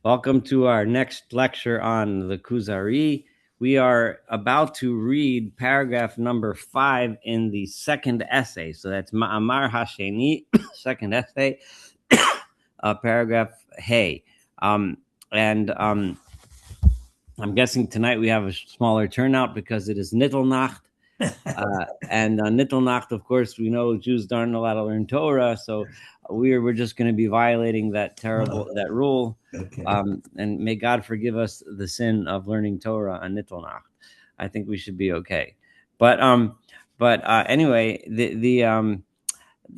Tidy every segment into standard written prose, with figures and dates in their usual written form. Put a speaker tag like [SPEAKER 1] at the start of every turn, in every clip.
[SPEAKER 1] Welcome to our next lecture on the Kuzari. We are about to read paragraph number 5 in the second essay. So that's Ma'amar Hasheni, second essay, paragraph Hey. And I'm guessing tonight we have a smaller turnout because it is Nittelnacht. And Nittelnacht, of course, we know Jews aren't allowed to learn Torah, so we're just going to be violating that that rule.
[SPEAKER 2] Okay.
[SPEAKER 1] And may God forgive us the sin of learning Torah on Nittelnacht. I think we should be okay. But anyway, the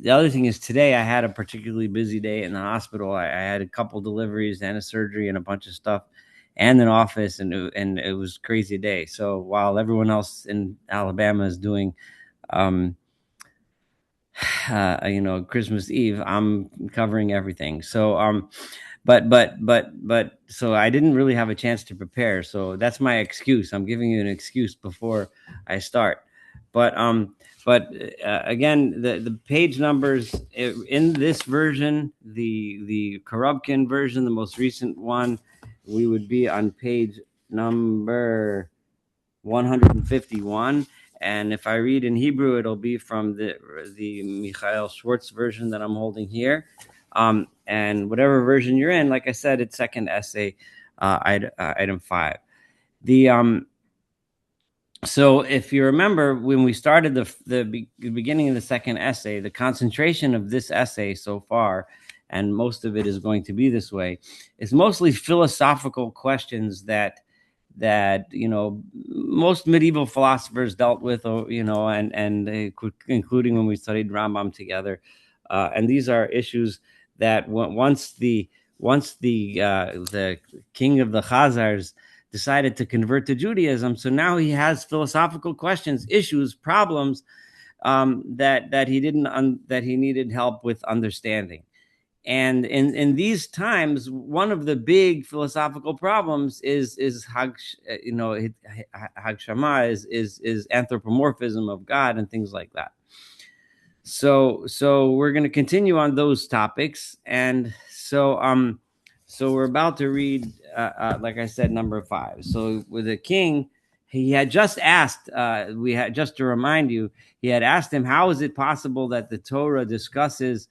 [SPEAKER 1] other thing is today I had a particularly busy day in the hospital. I had a couple deliveries and a surgery and a bunch of stuff and an office, and it was a crazy day. So while everyone else in Alabama is doing Christmas Eve, I'm covering everything. So but so I didn't really have a chance to prepare. So that's my excuse. I'm giving you an excuse before I start. But again, the page numbers in this version, the Korobkin version, the most recent one, we would be on page number 151. And if I read in Hebrew, it'll be from the Michael Schwartz version that I'm holding here. And whatever version you're in, like I said, it's second essay, item 5. The So if you remember when we started the beginning of the second essay, the concentration of this essay so far, and most of it is going to be this way, is mostly philosophical questions that most medieval philosophers dealt with, and including when we studied Rambam together. And these are issues that once the king of the Khazars decided to convert to Judaism, so now he has philosophical questions, issues, problems, that he needed help with understanding. And in these times, one of the big philosophical problems is hagshama, is anthropomorphism of God and things like that. So we're going to continue on those topics, and so we're about to read, like I said, number 5. So with the king, he had just asked. We had just to remind you, he had asked him, how is it possible that the Torah discusses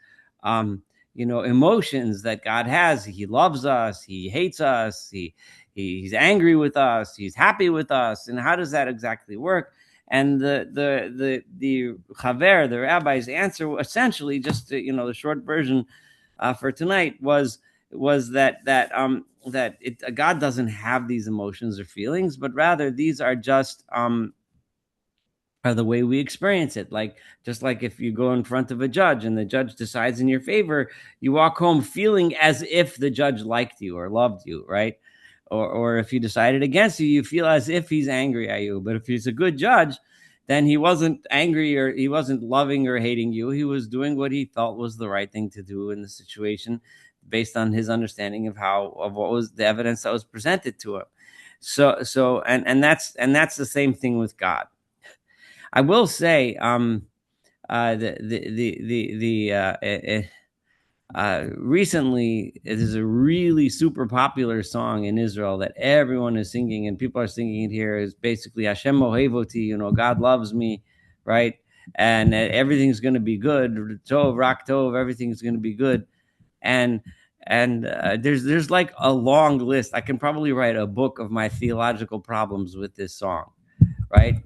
[SPEAKER 1] emotions that God has? He loves us, he hates us, he's angry with us, he's happy with us, and how does that exactly work? And the Chaver, the rabbi's answer, essentially, just the short version for tonight was that God doesn't have these emotions or feelings, but rather these are just are the way we experience it. Just like if you go in front of a judge and the judge decides in your favor, you walk home feeling as if the judge liked you or loved you, right? Or if he decided against you, you feel as if he's angry at you. But if he's a good judge, then he wasn't angry or he wasn't loving or hating you. He was doing what he felt was the right thing to do in the situation, based on his understanding of what was the evidence that was presented to him. And that's the same thing with God. I will say, recently, it is a really super popular song in Israel that everyone is singing, and people are singing it here. Is basically Hashem Ohevoti, God loves me, right? And everything's going to be good. Tov, Rak Tov, everything's going to be good. And there's like a long list. I can probably write a book of my theological problems with this song, right?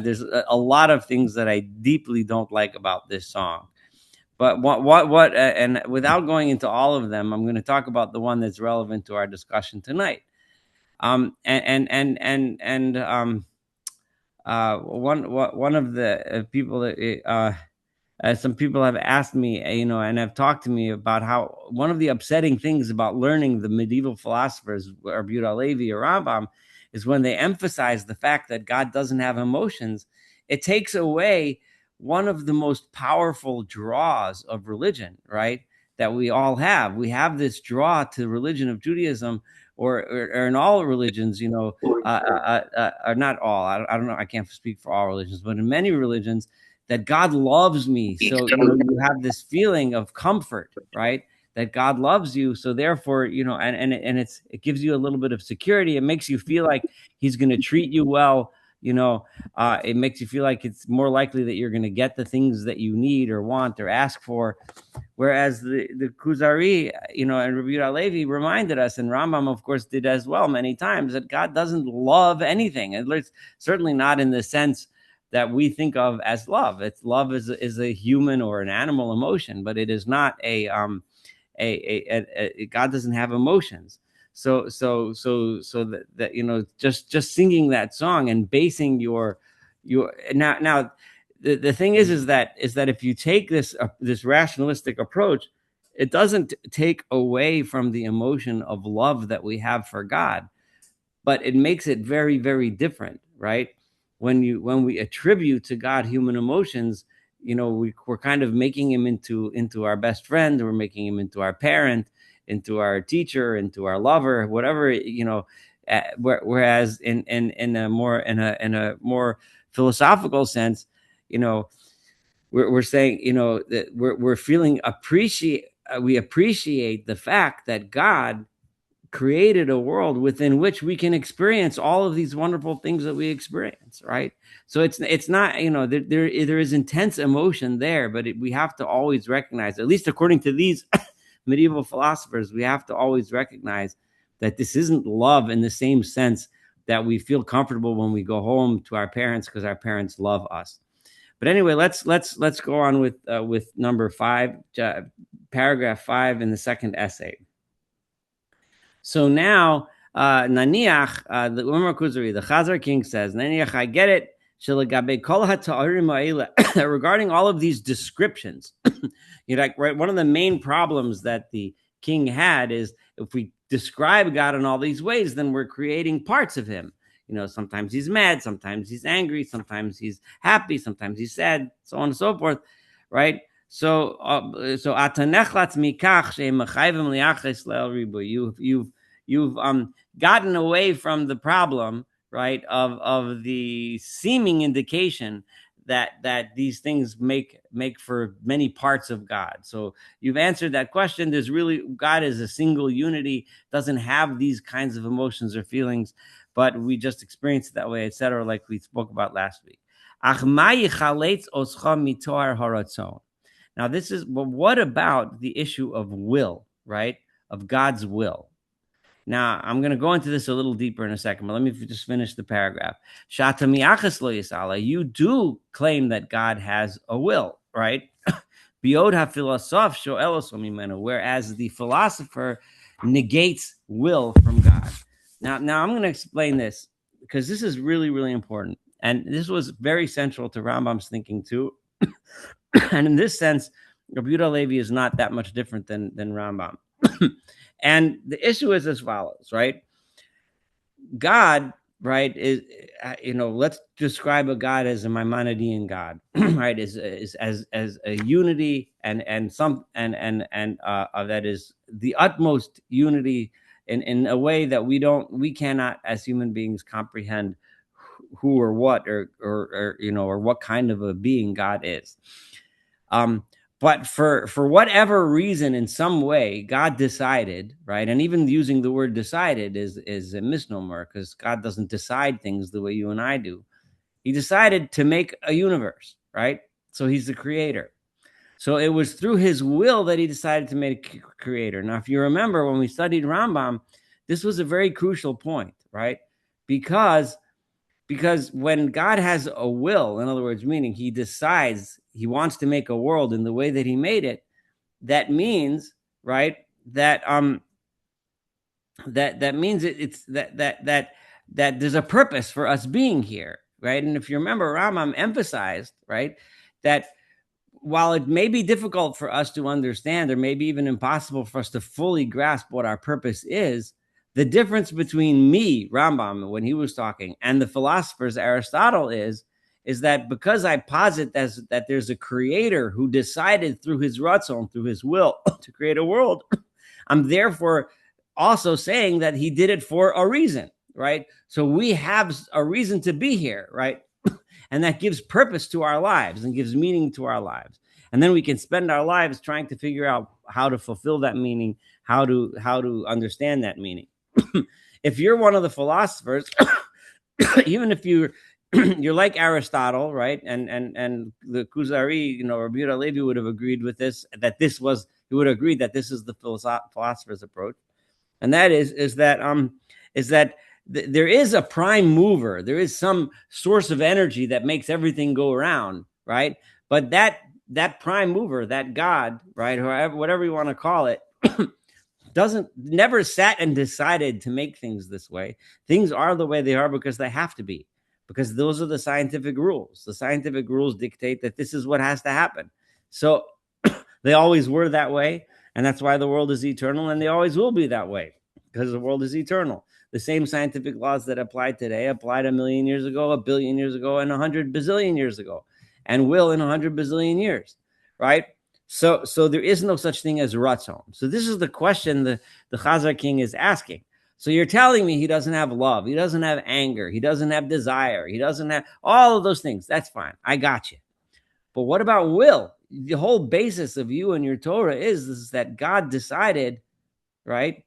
[SPEAKER 1] There's a lot of things that I deeply don't like about this song. But and without going into all of them, I'm going to talk about the one that's relevant to our discussion tonight. One of the people that some people have asked me, and have talked to me about how one of the upsetting things about learning the medieval philosophers, Rabbi Yehuda Halevi or Rambam, is when they emphasize the fact that God doesn't have emotions. It takes away one of the most powerful draws of religion, right? That we all have. We have this draw to religion of Judaism, or in all religions, or not all. I don't know. I can't speak for all religions, but in many religions, that God loves me. So you have this feeling of comfort, right? that God loves you. So therefore, it gives you a little bit of security. It makes you feel like he's going to treat you well. It makes you feel like it's more likely that you're going to get the things that you need or want or ask for. Whereas the Kuzari, and Rabbi Yehuda Levi reminded us, and Rambam, of course, did as well many times, that God doesn't love anything. And it's certainly not in the sense that we think of as love. It's love is a human or an animal emotion, but it is not God doesn't have emotions. So that just singing that song and basing your now the thing is that if you take this rationalistic approach, it doesn't take away from the emotion of love that we have for God, but it makes it very, very different, right? When we attribute to God human emotions, we're kind of making him into our best friend. We're making him into our parent, into our teacher, into our lover, whatever. Whereas in a more philosophical sense, we're saying, that we're feeling we appreciate the fact that God created a world within which we can experience all of these wonderful things that we experience, right? So it's not, there is intense emotion there, but we have to always recognize, at least according to these medieval philosophers, we have to always recognize that this isn't love in the same sense that we feel comfortable when we go home to our parents because our parents love us. But anyway, let's go on with number 5, paragraph 5 in the second essay. So now, Naniach, the Umar Kuzari, the Chazar King says, Naniach, I get it. Regarding all of these descriptions, right? One of the main problems that the king had is if we describe God in all these ways, then we're creating parts of him. Sometimes he's mad, sometimes he's angry, sometimes he's happy, sometimes he's sad, so on and so forth, right? So you've gotten away from the problem, right, of the seeming indication that these things make for many parts of God. So you've answered that question. There's really, God is a single unity, doesn't have these kinds of emotions or feelings, but we just experience it that way, etc., like we spoke about last week. Now, this is, but what about the issue of will, right? Of God's will. Now, I'm going to go into this a little deeper in a second, but let me just finish the paragraph. You do claim that God has a will, right? Whereas the philosopher negates will from God. Now I'm going to explain this because this is really, really important. And this was very central to Rambam's thinking too. And in this sense, Rabbi Yehuda Levi is not that much different than Rambam. And the issue is as follows, right? God, right, is, let's describe a God as a Maimonidean God, right? Is as a unity and that is the utmost unity in a way that we cannot as human beings comprehend who or what or what kind of a being God is. But for whatever reason, in some way, God decided, right? And even using the word decided is a misnomer because God doesn't decide things the way you and I do. He decided to make a universe, right? So he's the creator. So it was through his will that he decided to make a creator. Now, if you remember when we studied Rambam, this was a very crucial point, right? Because when God has a will, in other words, meaning he decides he wants to make a world in the way that he made it, that means, right, that means it's that there's a purpose for us being here, right? And if you remember, Rambam emphasized, right, that while it may be difficult for us to understand, or maybe even impossible for us to fully grasp what our purpose is, the difference between me, Rambam, when he was talking, and the philosophers, Aristotle, is that because I posit that there's a creator who decided through his ratzon, through his will, to create a world, I'm therefore also saying that he did it for a reason, right? So we have a reason to be here, right? And that gives purpose to our lives and gives meaning to our lives. and then we can spend our lives trying to figure out how to fulfill that meaning, how to understand that meaning. If you're one of the philosophers, even if you're like Aristotle, right? And the Kuzari, Rabbi Yehuda Levi would have agreed with this, he would agree that this is the philosopher's approach. And that is that there is a prime mover. There is some source of energy that makes everything go around, right? But that prime mover, that God, right, or whatever you want to call it, never sat and decided to make things this way. Things are the way they are because they have to be, because those are the scientific rules. The scientific rules dictate that this is what has to happen. So they always were that way, and that's why the world is eternal, and they always will be that way because the world is eternal. The same scientific laws that apply today applied 1,000,000 years ago, 1,000,000,000 years ago, and 100 bazillion years ago, and will in 100 bazillion years, right? So there is no such thing as ratzon. So this is the question the Chazar King is asking. So you're telling me he doesn't have love, he doesn't have anger, he doesn't have desire, he doesn't have all of those things. That's fine. I got you. But what about will? The whole basis of you and your Torah is that God decided, right?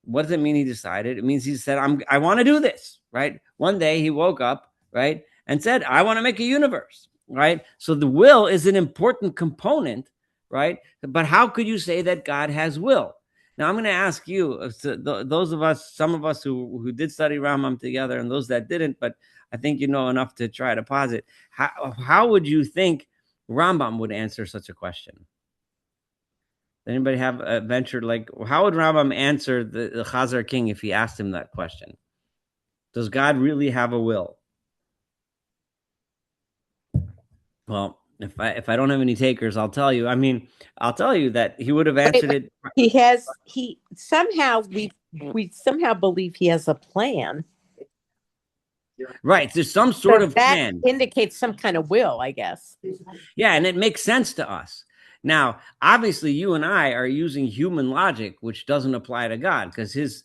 [SPEAKER 1] What does it mean he decided? It means he said, I want to do this, right? One day he woke up, right, and said, I want to make a universe, right? So the will is an important component, right? But how could you say that God has will? Now I'm going to ask you, those of us, some of us who did study Rambam together, and those that didn't, but I think you know enough to try to posit. How would you think Rambam would answer such a question? Anybody have a venture, like, how would Rambam answer the Chazar King if he asked him that question? Does God really have a will? Well, if I don't have any takers, I'll tell you. I mean, I'll tell you that he would have answered it.
[SPEAKER 2] He somehow we somehow believe he has a plan.
[SPEAKER 1] Right. There's some sort of plan.
[SPEAKER 2] Indicates some kind of will, I guess.
[SPEAKER 1] Yeah, and it makes sense to us. Now, obviously, you and I are using human logic, which doesn't apply to God, because his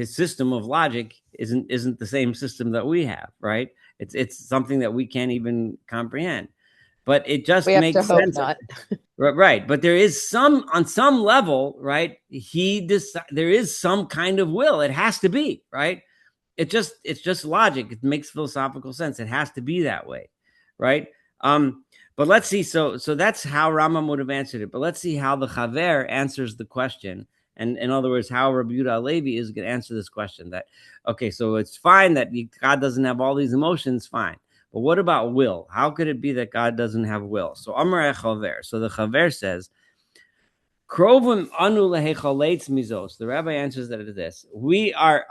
[SPEAKER 1] system of logic isn't the same system that we have, right? It's something that we can't even comprehend. But it just makes sense. Right. But there is on some level, right? There is some kind of will. It has to be, right? It's just logic. It makes philosophical sense. It has to be that way, right? But let's see. So that's how Rambam would have answered it. But let's see how the Chaver answers the question. And in other words, how Rabbi Yehuda Levi is going to answer this question. That, okay, so it's fine that God doesn't have all these emotions, fine. But what about will? How could it be that God doesn't have will? So Amar Chaver. So the Chaver says, Krovim anu lehechaletz mizos. The rabbi answers that it is. We are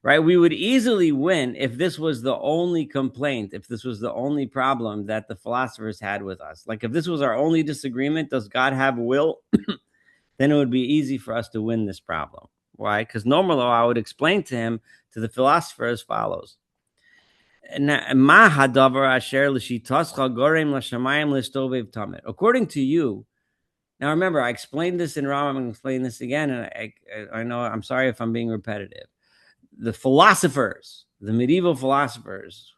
[SPEAKER 1] right? We would easily win if this was the only complaint, if this was the only problem that the philosophers had with us. Like if this was our only disagreement, does God have will? Then it would be easy for us to win this problem. Why? Because normally I would explain to the philosopher as follows. According to you, now remember, I explained this in Rambam, I'm going to explain this again, and I know, I'm sorry if I'm being repetitive. The philosophers, the medieval philosophers,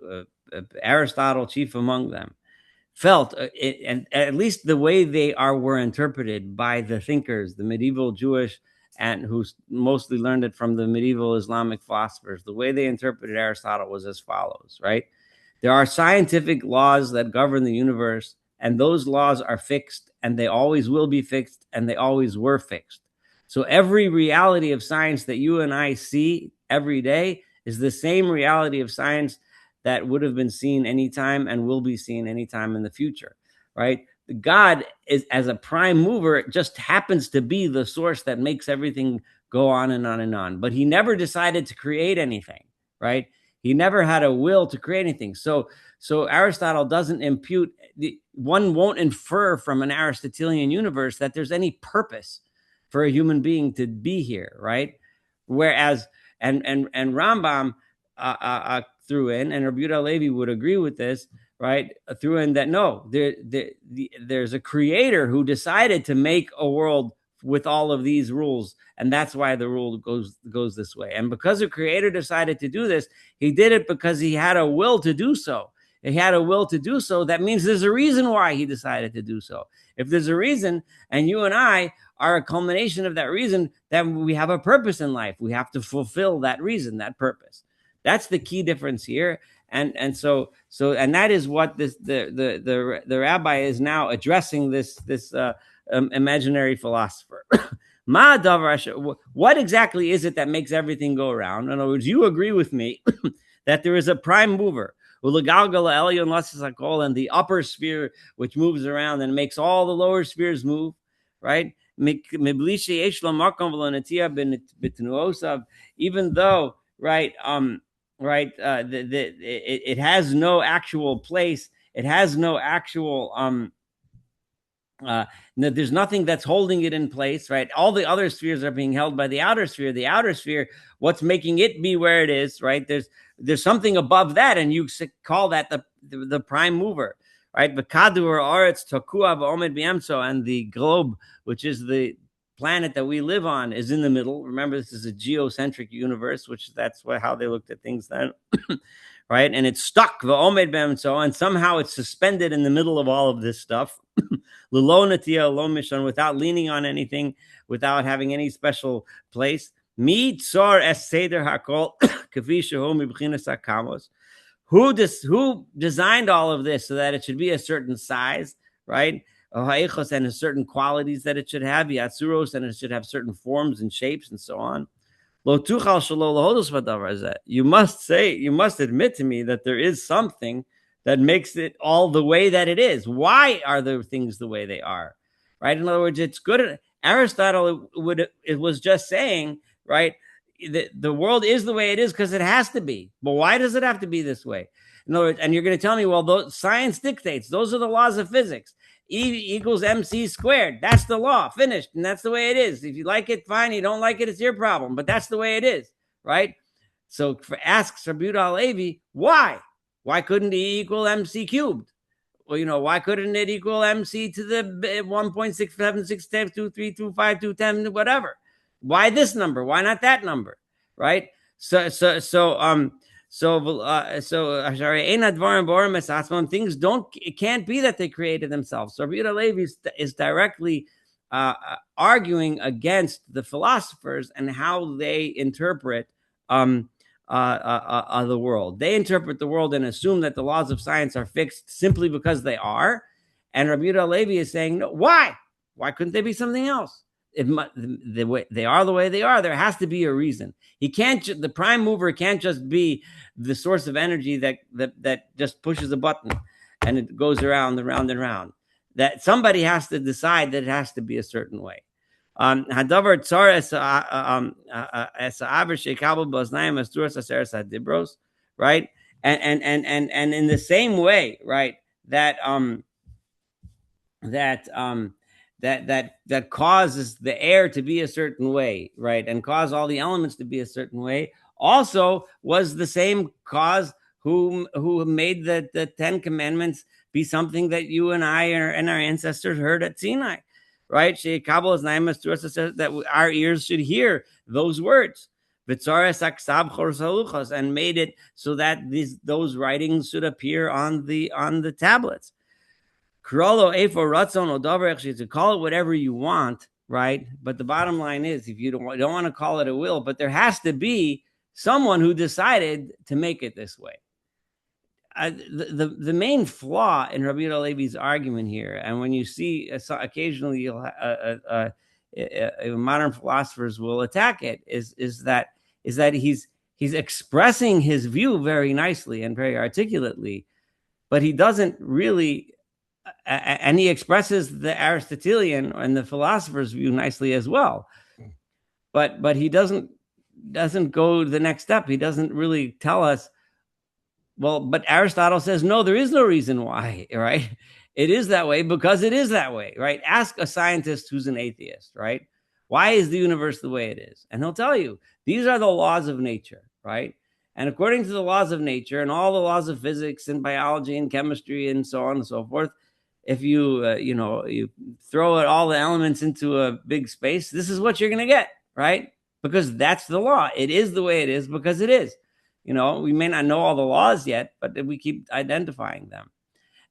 [SPEAKER 1] Aristotle chief among them, felt, and at least the way they were interpreted by the thinkers, the medieval Jewish, and who mostly learned it from the medieval Islamic philosophers, the way they interpreted Aristotle was as follows, right? There are scientific laws that govern the universe, and those laws are fixed, and they always will be fixed, and they always were fixed. So every reality of science that you and I see every day is the same reality of science that would have been seen anytime and will be seen anytime in the future, right? God is, as a prime mover, it just happens to be the source that makes everything go on and on and on. But he never decided to create anything, right? He never had a will to create anything. So Aristotle doesn't impute, one won't infer from an Aristotelian universe that there's any purpose for a human being to be here, right? Whereas, and Rambam threw in, and Rabbi Yehuda Levi would agree with this, right? Threw in that no, there's a creator who decided to make a world with all of these rules, and that's why the rule goes this way. And because the creator decided to do this, he did it because he had a will to do so. He had a will to do so. That means there's a reason why he decided to do so. If there's a reason, and you and I are a culmination of that reason, then we have a purpose in life. We have to fulfill that reason, that purpose. That's the key difference here. And that is what the rabbi is now addressing this imaginary philosopher. What exactly is it that makes everything go around? In other words, you agree with me that there is a prime mover, and the upper sphere which moves around and makes all the lower spheres move, right? Even though, right, it has no actual place, it has no actual there's nothing that's holding it in place, right? All the other spheres are being held by the outer sphere. The outer sphere, what's making it be where it is, right? There's something above that, and you call that the prime mover, right? The Kadu or Aretz Takua v'Omed B'Yamso, and the globe, which is the planet that we live on, is in the middle. Remember, this is a geocentric universe, which that's how they looked at things then. Right? And it's stuck, v'Omed B'Yamso, and somehow it's suspended in the middle of all of this stuff. Without leaning on anything, without having any special place. Who designed all of this so that it should be a certain size, right? And certain qualities that it should have, and it should have certain forms and shapes and so on. You must admit to me that there is something that makes it all the way that it is. Why are the things the way they are? Right? In other words, it's good. Aristotle was just saying, right, the world is the way it is because it has to be. But why does it have to be this way? In other words, and you're going to tell me, well, science dictates. Those are the laws of physics. E equals mc squared. That's the law. Finished. And that's the way it is. If you like it, fine. You don't like it, it's your problem. But that's the way it is, right? So asks Rabbi Yehuda Halevi, why? Why couldn't E equal mc cubed? Well, why couldn't it equal mc to the 1.6762325210, whatever? Why this number? Why not that number? Right? Things it can't be that they created themselves. So Rabbi Yehuda Halevi is directly arguing against the philosophers and how they interpret the world. They interpret the world and assume that the laws of science are fixed simply because they are. And Rabbi Yehuda Halevi is saying, no, why? Why couldn't they be something else? The way they are, there has to be a reason. The prime mover can't just be the source of energy that just pushes a button and it goes around and round and round. That somebody has to decide that it has to be a certain way. Hadavar tsar right? And in the same way, right, that causes the air to be a certain way, right, and cause all the elements to be a certain way, also was the same cause who made the Ten Commandments be something that you and I and our ancestors heard at Sinai, right? That our ears should hear those words, and made it so that those writings should appear on the tablets. To call it whatever you want, right? But the bottom line is, if you don't want to call it a will, but there has to be someone who decided to make it this way. The main flaw in Rabbi Yehuda Halevi's argument here, and when you see occasionally modern philosophers will attack it, is that he's expressing his view very nicely and very articulately, but he doesn't really. And he expresses the Aristotelian and the philosopher's view nicely as well, but he doesn't go the next step. He doesn't really tell us, well, but Aristotle says, no, there is no reason why, right? It is that way because it is that way, right? Ask a scientist who's an atheist, right? Why is the universe the way it is? And he'll tell you, these are the laws of nature, right? And according to the laws of nature and all the laws of physics and biology and chemistry and so on and so forth, if you you throw all the elements into a big space, this is what you're going to get, right? Because that's the law. It is the way it is because it is. We may not know all the laws yet, but we keep identifying them.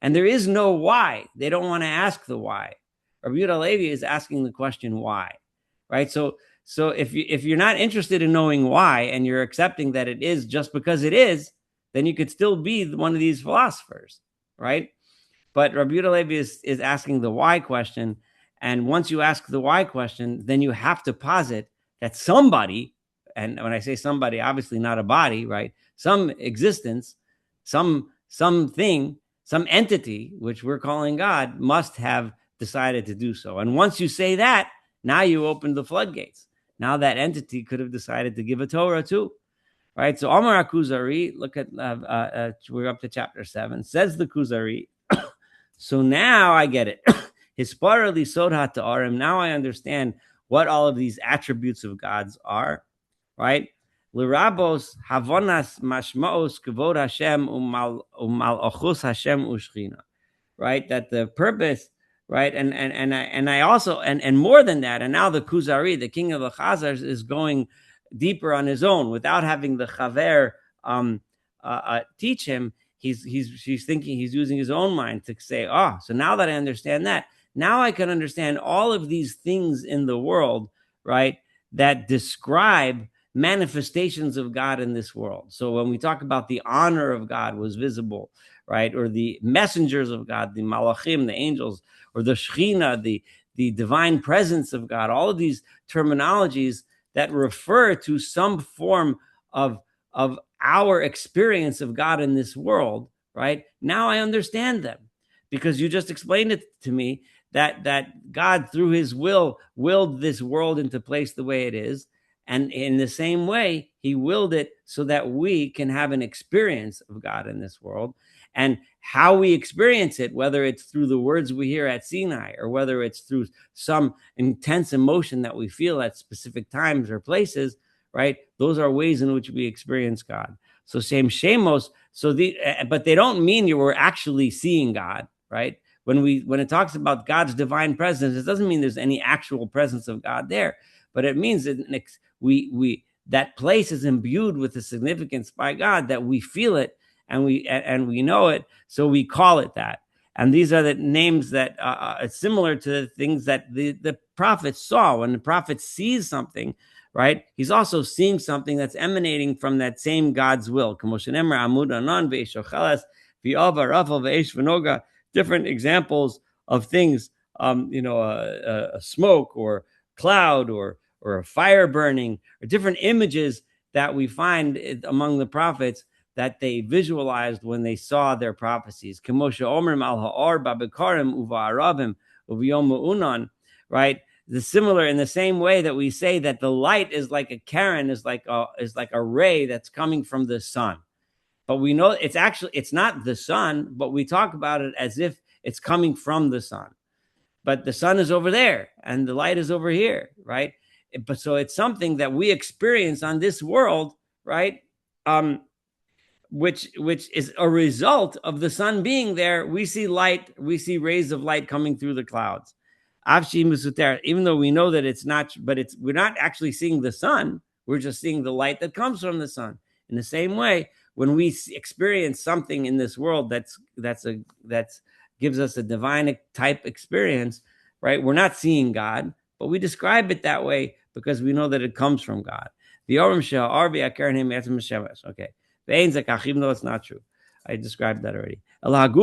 [SPEAKER 1] And there is no why. They don't want to ask the why. Rabbi Yehuda Levi is asking the question why, right? So if you're not interested in knowing why and you're accepting that it is just because it is, then you could still be one of these philosophers, right? But Rabbi Yehuda Levi is asking the why question. And once you ask the why question, then you have to posit that somebody, and when I say somebody, obviously not a body, right? Some existence, something, some entity, which we're calling God, must have decided to do so. And once you say that, now you open the floodgates. Now that entity could have decided to give a Torah too, right? So Amar Kuzari, look at, we're up to chapter 7, says the Kuzari, so now I get it. Hisparali sodha ta'arim. Now I understand what all of these attributes of God's are, right? L'rabos havonas mashmaos kavod Hashem umal ochus Hashem ushchina, right? That the purpose, right? And I also and more than that. And now the Kuzari, the king of the Chazars, is going deeper on his own without having the Chaver teach him. He's thinking, he's using his own mind to say, so now that I understand that, now I can understand all of these things in the world, right, that describe manifestations of God in this world. So when we talk about the honor of God was visible, right, or the messengers of God, the malachim, the angels, or the shechina, the divine presence of God, all of these terminologies that refer to some form of our experience of God in this world, right? Now I understand them because you just explained it to me that God, through his will, willed this world into place the way it is. And in the same way, he willed it so that we can have an experience of God in this world. And how we experience it, whether it's through the words we hear at Sinai or whether it's through some intense emotion that we feel at specific times or places, right? Those are ways in which we experience God. So same shemos. But they don't mean you were actually seeing God, right? When it talks about God's divine presence, it doesn't mean there's any actual presence of God there, but it means that that place is imbued with a significance by God, that we feel it and we know it, so we call it that. And these are the names that are similar to the things that the prophet saw. When the prophet sees something, right, he's also seeing something that's emanating from that same God's will. Different examples of things, a smoke or cloud or a fire burning, or different images that we find among the prophets that they visualized when they saw their prophecies. Right? Similar in the same way that we say that the light is like a Karen, is like a ray that's coming from the sun. But we know it's not the sun, but we talk about it as if it's coming from the sun. But the sun is over there and the light is over here, right? But so it's something that we experience on this world, right? Which is a result of the sun being there. We see light, we see rays of light coming through the clouds. Even though we know that it's not, but we're not actually seeing the sun. We're just seeing the light that comes from the sun. In the same way, when we experience something in this world that's gives us a divine type experience, right? We're not seeing God, but we describe it that way because we know that it comes from God. The okay. Even though it's not true. I described that already. But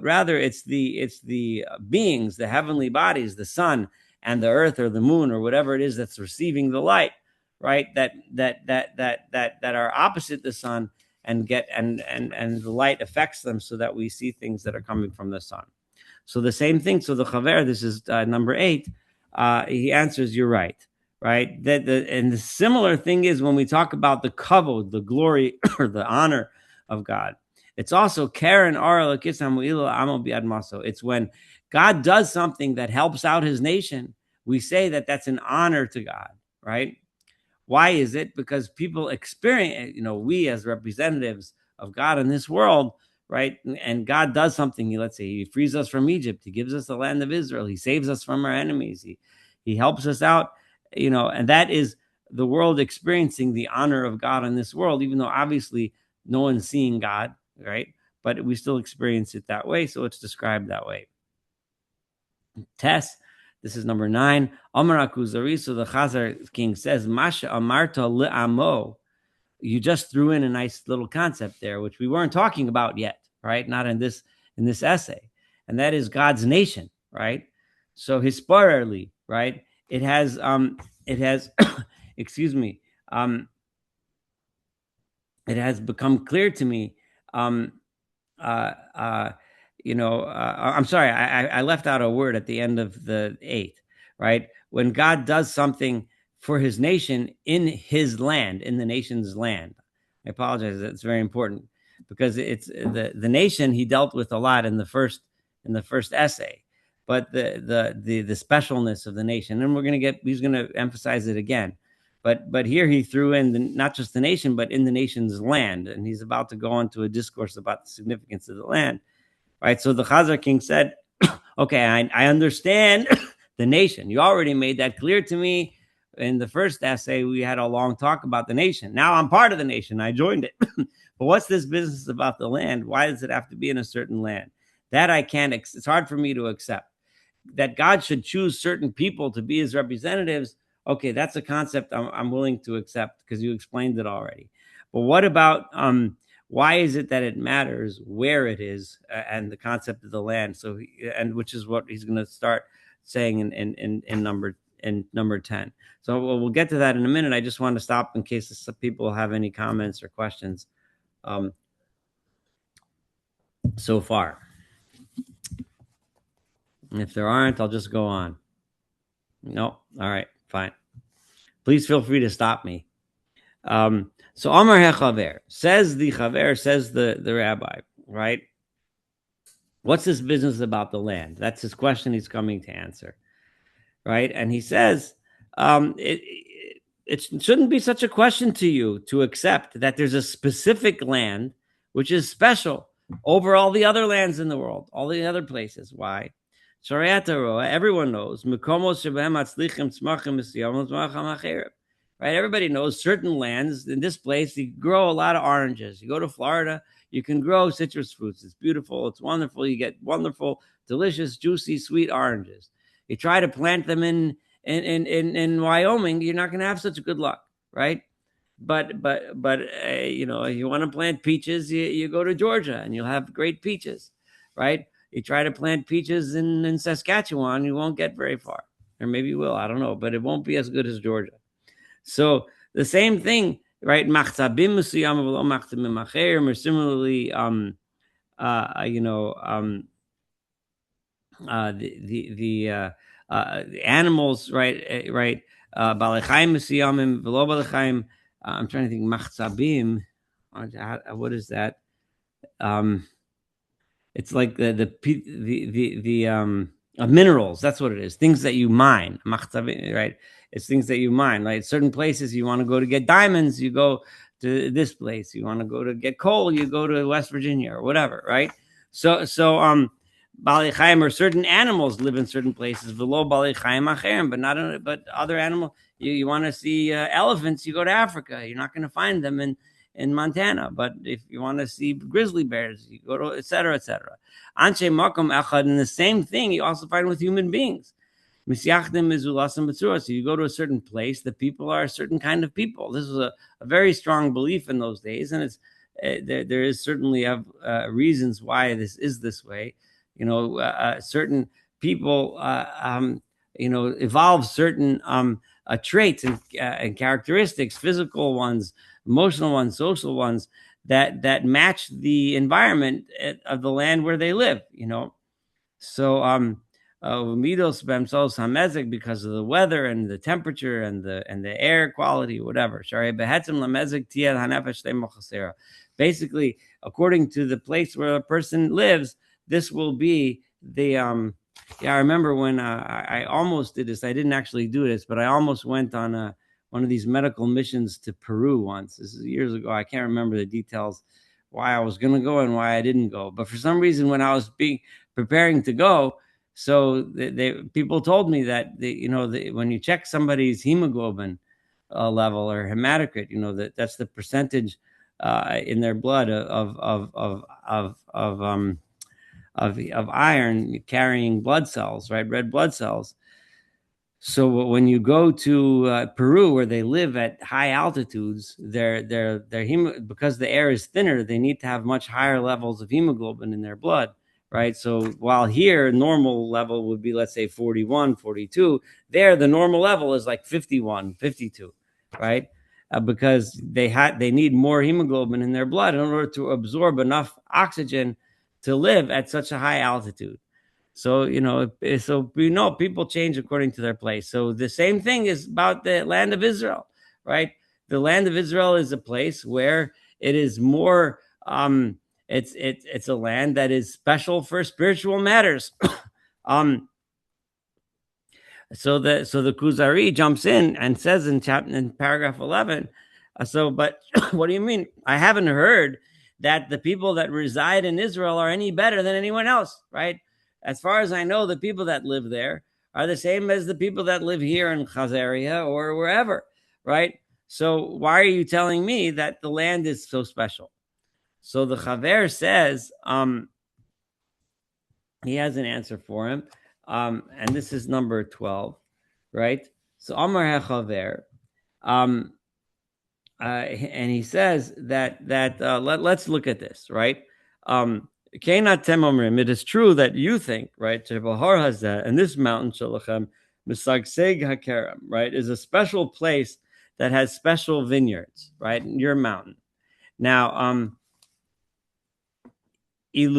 [SPEAKER 1] rather it's the beings, the heavenly bodies, the sun and the earth or the moon or whatever it is that's receiving the light, right? That are opposite the sun and the light affects them so that we see things that are coming from the sun. So the same thing. So the Chaver, this is number 8. He answers, you're right. Right. And the similar thing is when we talk about the kavod, the glory or the honor of God. It's also Karen Ara. It's when God does something that helps out his nation. We say that that's an honor to God, right? Why is it? Because people experience, we as representatives of God in this world, right? And God does something. Let's say He frees us from Egypt. He gives us the land of Israel. He saves us from our enemies. He helps us out, and that is the world experiencing the honor of God in this world, even though obviously no one's seeing God, right? But we still experience it that way. So it's described that way. Tess, this is number 9. Amar Kuzari. So the Chazar king says, Masha Amarta Le'amo. You just threw in a nice little concept there, which we weren't talking about yet, right? Not in this essay, and that is God's nation, right? So hispararly, right? It has excuse me, it has become clear to me. Uh, uh, I'm sorry, I left out a word at the end of the 8th, right? When God does something for His nation in His land, in the nation's land. I apologize. It's very important because it's the nation He dealt with a lot in the first essay, but the specialness of the nation, and he's going to emphasize it again. But here He threw in not just the nation, but in the nation's land, and He's about to go into a discourse about the significance of the land, right? So the Chazar king said, "Okay, I understand the nation. You already made that clear to me in the first essay. We had a long talk about the nation. Now I'm part of the nation. I joined it. But what's this business about the land? Why does it have to be in a certain land? That I can't. It's hard for me to accept." That God should choose certain people to be His representatives, okay, that's a concept I'm willing to accept because you explained it already. But what about why is it that it matters where it is and the concept of the land? So, and which is what he's going to start saying in number 10. So we'll get to that in a minute. I just want to stop in case some people have any comments or questions so far. And if there aren't, I'll just go on. No, all right, fine. Please feel free to stop me. So Amar HaChaver, says the rabbi, right? What's this business about the land? That's his question he's coming to answer, right? And he says, it shouldn't be such a question to you to accept that there's a specific land which is special over all the other lands in the world, all the other places. Why? Everyone knows. Right? Everybody knows certain lands. In this place, you grow a lot of oranges. You go to Florida, you can grow citrus fruits. It's beautiful. It's wonderful. You get wonderful, delicious, juicy, sweet oranges. You try to plant them in Wyoming, you're not going to have such good luck, right? But you want to plant peaches, you go to Georgia and you'll have great peaches, right? You try to plant peaches in Saskatchewan, you won't get very far, or maybe you will, I don't know, but it won't be as good as Georgia. So the same thing, right? Machzabim musiyam v'lo machzabim acher, or similarly, the animals, right, right. Balechaim musiyamim v'lo balechaim. I'm trying to think. Machzabim. What is that? It's like the minerals. That's what it is. Things that you mine. Machzabim, right? It's things that you mine. Right? Certain places you want to go to get diamonds, you go to this place. You want to go to get coal, you go to West Virginia or whatever. Right? So Bali Chaim, or certain animals live in certain places. V'lo Bali Chaim acherim, but other animals. You want to see elephants, you go to Africa. You're not going to find them in Montana. But if you want to see grizzly bears, you go to etc. Anshe makom echad, and the same thing you also find with human beings. Misyachdim mizulasim b'tzura. So you go to a certain place, the people are a certain kind of people. This was a very strong belief in those days, and it's there is certainly reasons why this is this way. Certain people, evolve certain traits and characteristics, physical ones, emotional ones, social ones, that match the environment of the land where they live. So midos b'emsos hamezek, because of the weather and the temperature and the air quality, whatever. Basically, according to the place where a person lives, this will be the I remember when I almost did this. I didn't actually do this, but I almost went on one of these medical missions to Peru once. This is years ago. I can't remember the details why I was going to go and why I didn't go. But for some reason, when I was preparing to go, so people told me that when you check somebody's hemoglobin level or hematocrit, that's the percentage in their blood of iron carrying blood cells, right? Red blood cells. So when you go to Peru, where they live at high altitudes, because the air is thinner, they need to have much higher levels of hemoglobin in their blood, right? So while here normal level would be, let's say, 41, 42, there the normal level is like 51, 52, right? Because they need more hemoglobin in their blood in order to absorb enough oxygen to live at such a high altitude. So so we know people change according to their place. So the same thing is about the land of Israel, right? The land of Israel is a place where it is more. It's a land that is special for spiritual matters. um, so the Kuzari jumps in and says in paragraph 11. But what do you mean? I haven't heard that the people that reside in Israel are any better than anyone else, right? As far as I know, the people that live there are the same as the people that live here in Khazaria or wherever, right? So why are you telling me that the land is so special? So the Chaver says, he has an answer for him, and this is number 12, right? So Amar HaChaver, and he says let's look at this, right? It is true that you think, right? And this mountain, Shalachem, Misagseg Hakerem, right, is a special place that has special vineyards, right? Your mountain. Now, but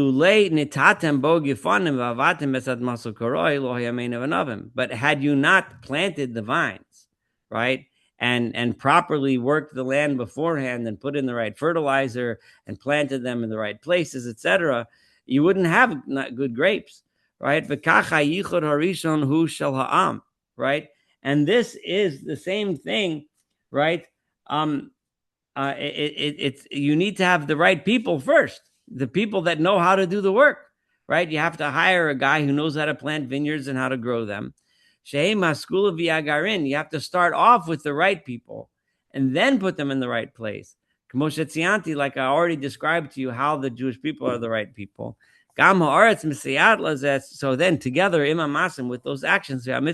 [SPEAKER 1] had you not planted the vines, right, and properly worked the land beforehand and put in the right fertilizer and planted them in the right places, etc., you wouldn't have good grapes, right? Right? And this is the same thing, right? It's you need to have the right people first, the people that know how to do the work, right? You have to hire a guy who knows how to plant vineyards and how to grow them. You have to start off with the right people and then put them in the right place. Like I already described to you how the Jewish people are the right people. So then together, with those actions, and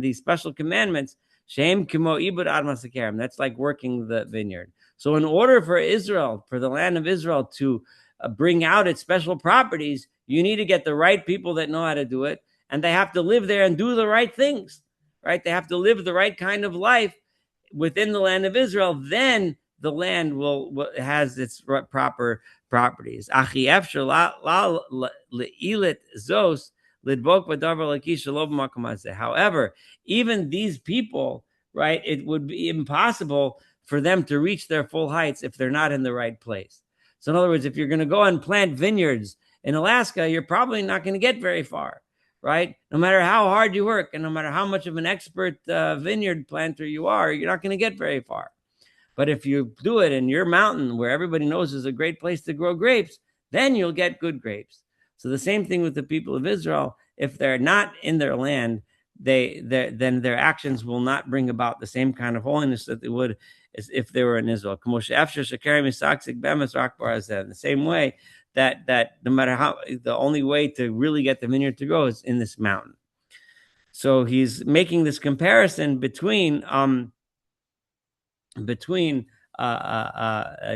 [SPEAKER 1] the special commandments, Shem kimo ibud admas hakerem. That's like working the vineyard. So, in order for Israel, for the land of Israel, to bring out its special properties, you need to get the right people that know how to do it, and they have to live there and do the right things. Right? They have to live the right kind of life within the land of Israel. Then the land will has its proper properties. However, even these people, right, it would be impossible for them to reach their full heights if they're not in the right place. So in other words, if you're going to go and plant vineyards in Alaska, you're probably not going to get very far, right? No matter how hard you work and no matter how much of an expert vineyard planter you are, you're not going to get very far. But if you do it in your mountain where everybody knows is a great place to grow grapes, then you'll get good grapes. So the same thing with the people of Israel. If they're not in their land, then their actions will not bring about the same kind of holiness that they would as if they were in Israel. In the same way that no matter how, the only way to really get the vineyard to grow is in this mountain. So he's making this comparison between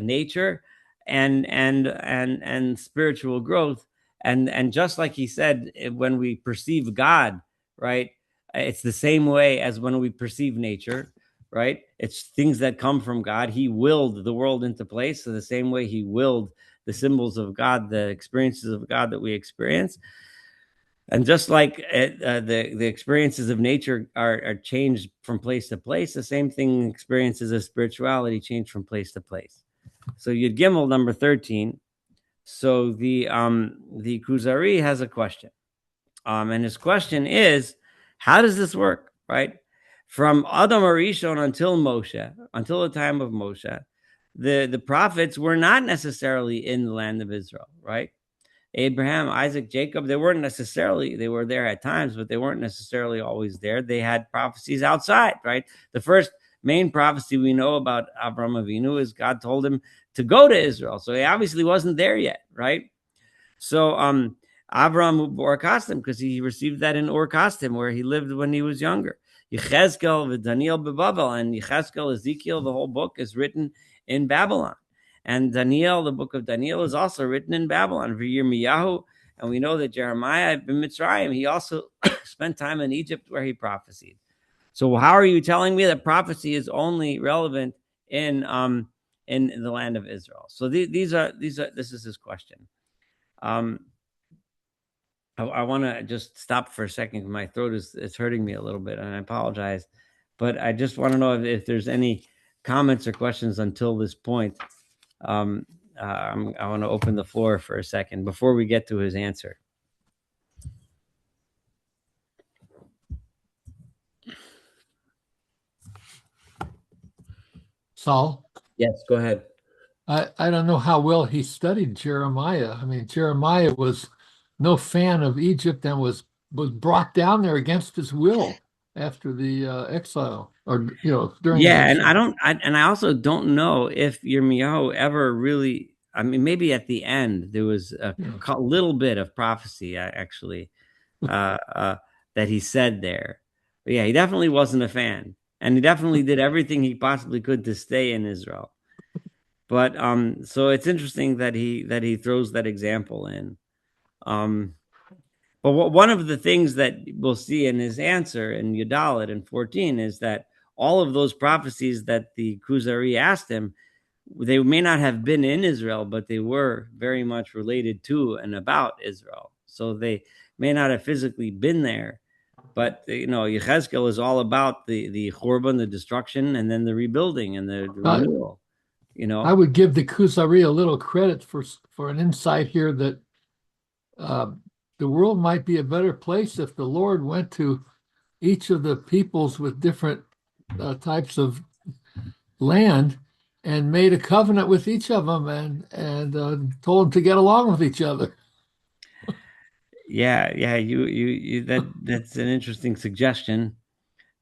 [SPEAKER 1] nature and spiritual growth, and just like he said, when we perceive God, right, it's the same way as when we perceive nature, right? It's things that come from God. He willed the world into place, so the same way he willed the symbols of God, the experiences of God that we experience. And just like the experiences of nature are changed from place to place, the same thing, experiences of spirituality change from place to place. So Yud Gimel number 13. So the Kuzari has a question, and his question is, how does this work? Right, from Adam Arishon until Moshe, until the time of Moshe, the prophets were not necessarily in the land of Israel, right? Abraham, Isaac, Jacob, they weren't necessarily, they were there at times, but they weren't necessarily always there. They had prophecies outside, right? The first main prophecy we know about Abraham Avinu is God told him to go to Israel. So he obviously wasn't there yet, right? So Abraham Ur Kasdim, because he received that in Ur Kasdim, where he lived when he was younger. Yechezkel, Daniel Bebabel, and Yechezkel, Ezekiel, the whole book is written in Babylon. And Daniel, the book of Daniel, is also written in Babylon. For Yirmiyahu, and we know that Jeremiah ben Mitzrayim, he also spent time in Egypt where he prophesied. So how are you telling me that prophecy is only relevant in the land of Israel? So this is his question. I want to just stop for a second. My throat is hurting me a little bit, and I apologize. But I just want to know if there's any comments or questions until this point. I want to open the floor for a second before we get to his answer.
[SPEAKER 3] Saul?
[SPEAKER 1] Yes, go ahead.
[SPEAKER 3] I don't know how well he studied Jeremiah. I mean, Jeremiah was no fan of Egypt and was brought down there against his will after the exile, or during his exile.
[SPEAKER 1] And I also don't know if Yirmiyahu ever really. I mean, maybe at the end there was a little bit of prophecy actually that he said there. But yeah, he definitely wasn't a fan, and he definitely did everything he possibly could to stay in Israel. But so it's interesting that he throws that example in. But one of the things that we'll see in his answer in Yudalit in 14 is that all of those prophecies that the Kuzari asked him, they may not have been in Israel, but they were very much related to and about Israel. So they may not have physically been there, but Yechezkel is all about the Churban, the destruction, and then the rebuilding and the renewal.
[SPEAKER 3] I would give the Kuzari a little credit for an insight here that the world might be a better place if the Lord went to each of the peoples with different types of land and made a covenant with each of them and told them to get along with each other.
[SPEAKER 1] Yeah, that's an interesting suggestion.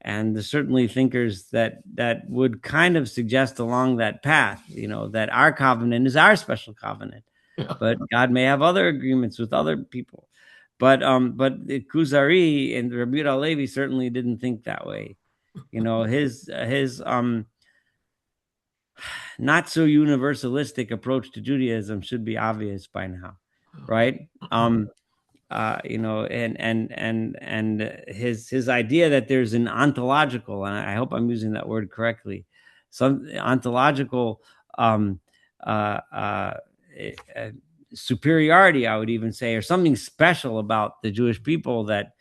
[SPEAKER 1] And there's certainly thinkers that would kind of suggest along that path, that our covenant is our special covenant, but God may have other agreements with other people. But the Kuzari and Rabbi Yehuda Halevi certainly didn't think that way. His not so universalistic approach to Judaism should be obvious by now, right? And his idea that there's an ontological, and I hope I'm using that word correctly, some ontological superiority, I would even say, or something special about the Jewish people that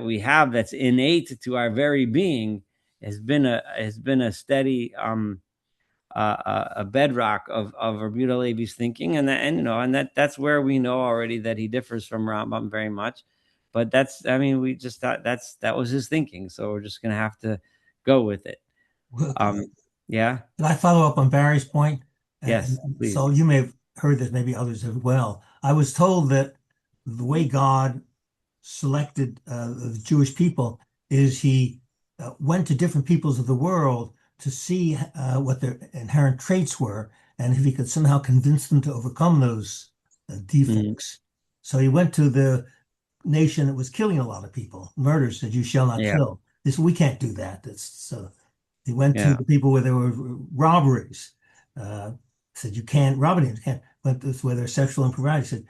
[SPEAKER 1] we have that's innate to our very being has been a steady a bedrock of Rabbi Yehuda Halevi's thinking, and that's where we know already that he differs from Rambam very much. But we just thought that was his thinking, so we're just gonna have to go with it. Yeah.
[SPEAKER 4] Can I follow up on Barry's point?
[SPEAKER 1] Yes, please.
[SPEAKER 4] So you may have heard this, maybe others have well. I was told that the way God selected the Jewish people is he went to different peoples of the world to see what their inherent traits were, and if he could somehow convince them to overcome those defects. So he went to the nation that was killing a lot of people, murders that you shall not kill. We can't do that. So he went to the people where there were robberies. Said you can't rob anyone. You can't. Went to where there's sexual impropriety.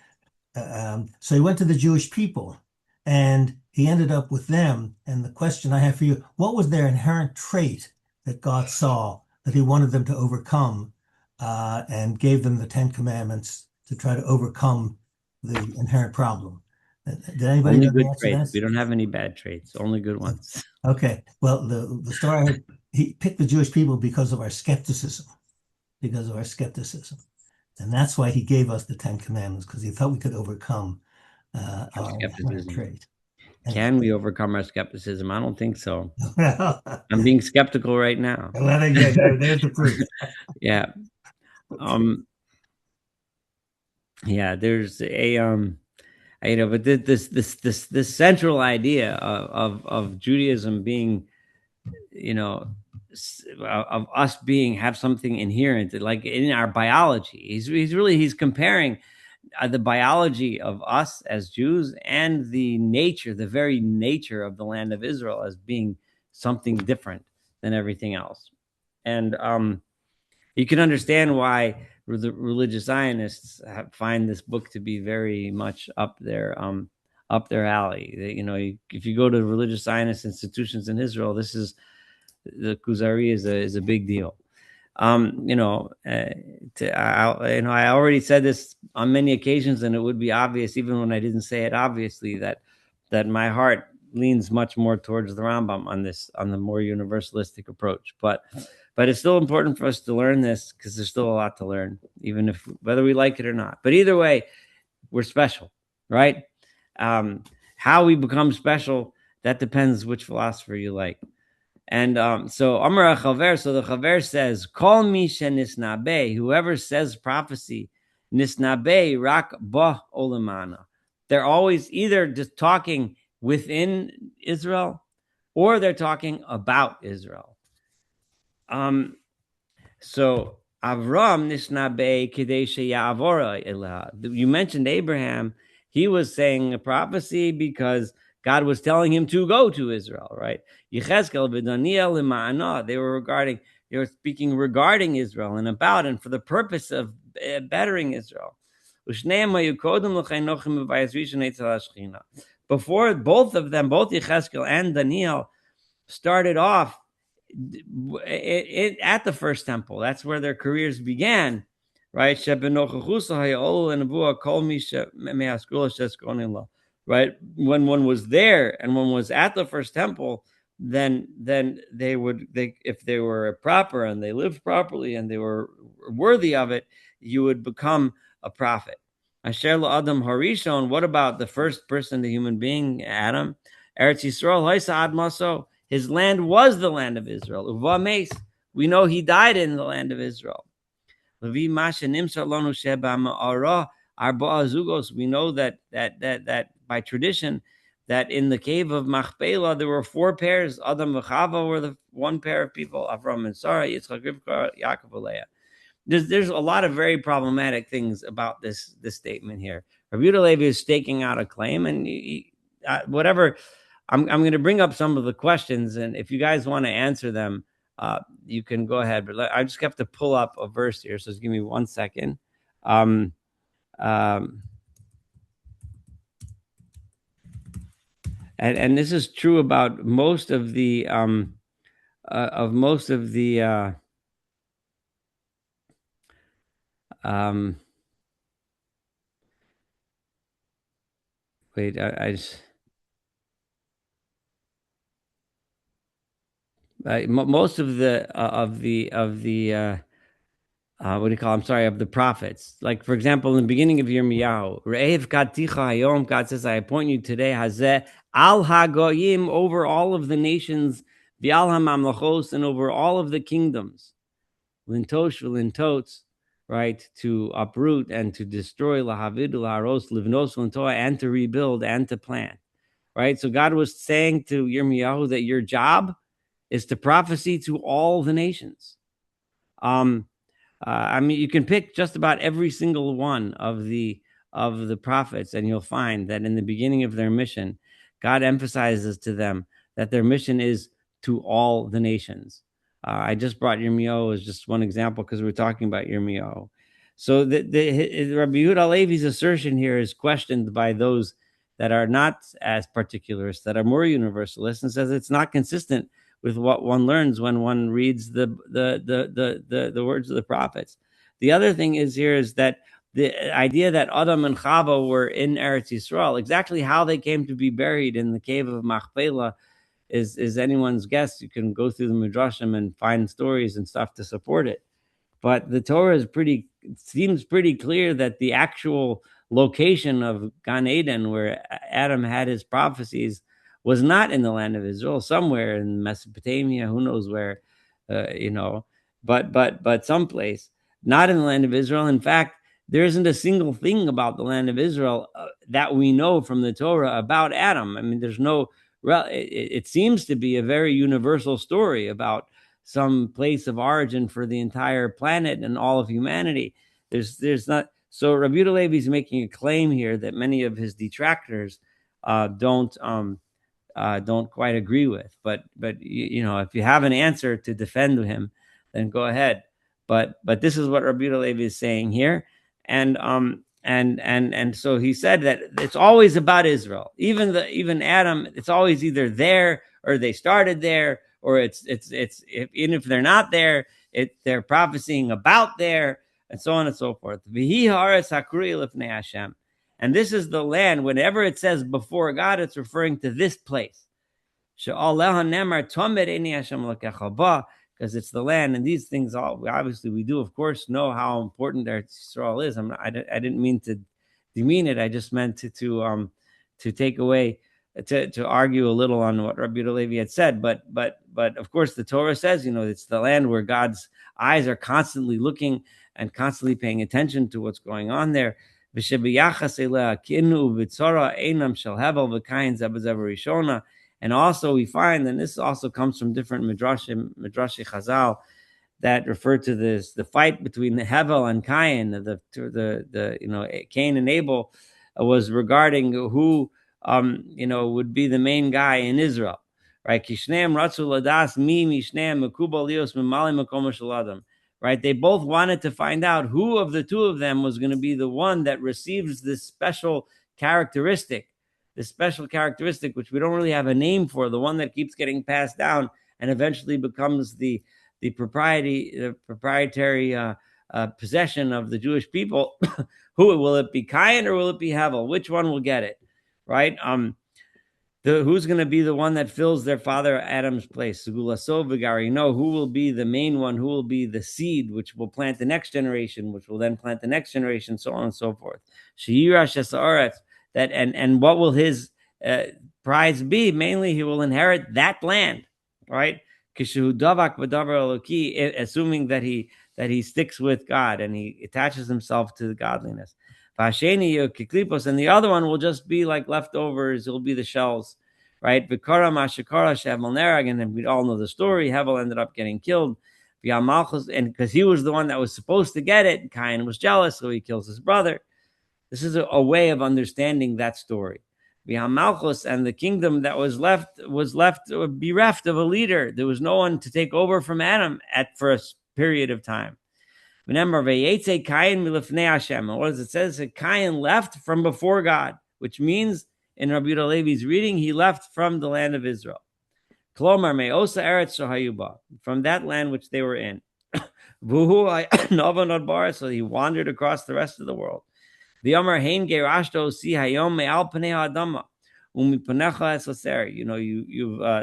[SPEAKER 4] So he went to the Jewish people, and he ended up with them. And the question I have for you: what was their inherent trait that God saw that he wanted them to overcome, and gave them the 10 Commandments to try to overcome the inherent problem? Did anybody
[SPEAKER 1] only
[SPEAKER 4] know
[SPEAKER 1] good
[SPEAKER 4] the answer
[SPEAKER 1] traits?
[SPEAKER 4] to that?
[SPEAKER 1] We don't have any bad traits, only good ones.
[SPEAKER 4] Okay. Well, the story I heard, he picked the Jewish people because of our skepticism. And that's why he gave us the 10 Commandments, because he thought we could overcome our inherent trait.
[SPEAKER 1] Can we overcome our skepticism? I don't think so.
[SPEAKER 4] Well,
[SPEAKER 1] I'm being skeptical right now.
[SPEAKER 4] there's the proof.
[SPEAKER 1] Yeah. Yeah, there's a but this central idea of Judaism being, of us being have something inherent like in our biology. He's comparing the biology of us as Jews and the very nature of the land of Israel as being something different than everything else. And you can understand why the religious Zionists find this book to be very much up their alley. If you go to religious Zionist institutions in Israel, the Kuzari is a big deal. I already said this on many occasions, and it would be obvious even when I didn't say it obviously that my heart leans much more towards the Rambam on the more universalistic approach. But it's still important for us to learn this because there's still a lot to learn, even if whether we like it or not. But either way, we're special, right? How we become special, that depends which philosopher you like. And so Amar Chaver, so the Chaver says, Kol mi shenisnabe, whoever says prophecy, nisnabe rak ba olamana. They're always either just talking within Israel or they're talking about Israel. So Avram nisnabe kidei ya'avora elah. You mentioned Abraham. He was saying a prophecy because God was telling him to go to Israel, right? Yechezkel v'Daniel ima'ana. They were speaking regarding Israel and about and for the purpose of bettering Israel. Before both of them, both Yechezkel and Daniel, started off at the first temple. That's where their careers began, right? Right? When one was there and one was at the first temple, then if they were proper and they lived properly and they were worthy of it, you would become a prophet. Asher Adam Harishon. What about the first person, the human being, Adam? Eretz Yisrael Haisa Ad Maso. His land was the land of Israel. Uva Meis. We know he died in the land of Israel. We know that by tradition, that in the cave of Machpelah there were 4 pairs. Adam and Chava were the 1 pair of people. Avram and Sarah, Yitzchak, Rivka, Yaakov, and Leah. There's a lot of very problematic things about this statement here. Rabbi Yehuda Levi is staking out a claim, and whatever. I'm going to bring up some of the questions, and if you guys want to answer them, you can go ahead. But I just have to pull up a verse here, so just give me 1 second. And this is true about most of the wait, I just most of the what do you call? I'm sorry, of the prophets. Like for example, in the beginning of Yirmiyahu, Re'ev Katicha Hayom, God says, "I appoint you today, Hazeh Al Hagoyim, over all of the nations, V'al HaMamlachos, and over all of the kingdoms, Lintosh v'Lintots, right, to uproot and to destroy, Lahavid Laharos, Livnos v'Lintoa, and to rebuild and to plant." Right. So God was saying to Yirmiyahu that your job is to prophesy to all the nations. You can pick just about every single one of the prophets, and you'll find that in the beginning of their mission, God emphasizes to them that their mission is to all the nations. I just brought Yirmiyahu as just one example because we're talking about Yirmiyahu. So Rabbi Yehuda Levi's assertion here is questioned by those that are not as particularists, that are more universalists, and says it's not consistent with what one learns when one reads the words of the prophets. The other thing is that the idea that Adam and Chava were in Eretz Yisrael, exactly how they came to be buried in the cave of Machpelah is anyone's guess. You can go through the Midrashim and find stories and stuff to support it. But the Torah seems pretty clear that the actual location of Gan Eden, where Adam had his prophecies, was not in the land of Israel, somewhere in Mesopotamia, who knows where, but someplace, not in the land of Israel. In fact, there isn't a single thing about the land of Israel that we know from the Torah about Adam. I mean, there's no. It seems to be a very universal story about some place of origin for the entire planet and all of humanity. There's not. So Rabbi Yehuda Levi is making a claim here that many of his detractors don't quite agree with. But if you have an answer to defend him, then go ahead. But this is what Rabbi Yehuda Levi is saying here, and so he said that it's always about Israel. Even Adam, it's always either there or they started there, or even if they're not there, they're prophesying about there, and so on and so forth. And this is the land. Whenever it says before God, it's referring to this place. Because it's the land, and these things obviously we do, of course, know how important Eretz Yisrael is. I didn't mean to demean it. I just meant to take away, to argue a little on what Rabbi Yehuda Levi had said. But of course, the Torah says, it's the land where God's eyes are constantly looking and constantly paying attention to what's going on there. And also we find, and this also comes from different midrashi Chazal, that refer to the fight between Hevel and Cain, the Cain and Abel, was regarding who would be the main guy in Israel, right? Kishneim ratzu ladas mi mishneim mekubal lios memali makom shel adam. Right? They both wanted to find out who of the two of them was going to be the one that receives this special characteristic, which we don't really have a name for, the one that keeps getting passed down and eventually becomes the proprietary possession of the Jewish people. Who will it be, Cain or will it be Hevel? Which one will get it? Right? Who's going to be the one that fills their father Adam's place? Who will be the main one? Who will be the seed which will plant the next generation, which will then plant the next generation, so on and so forth. That and what will his prize be? Mainly, he will inherit that land, right? Assuming that he sticks with God and he attaches himself to the godliness. And the other one will just be like leftovers. It'll be the shells, right? And we all know the story. Hevel ended up getting killed, and because he was the one that was supposed to get it, Cain was jealous, so he kills his brother. This is a way of understanding that story. Malchus, and the kingdom that was left bereft of a leader. There was no one to take over from Adam for a period of time. Remember, what does it say? It says Cain left from before God, which means in Rabbi Yehuda Levi's reading, he left from the land of Israel. From that land which they were in. So he wandered across the rest of the world. You've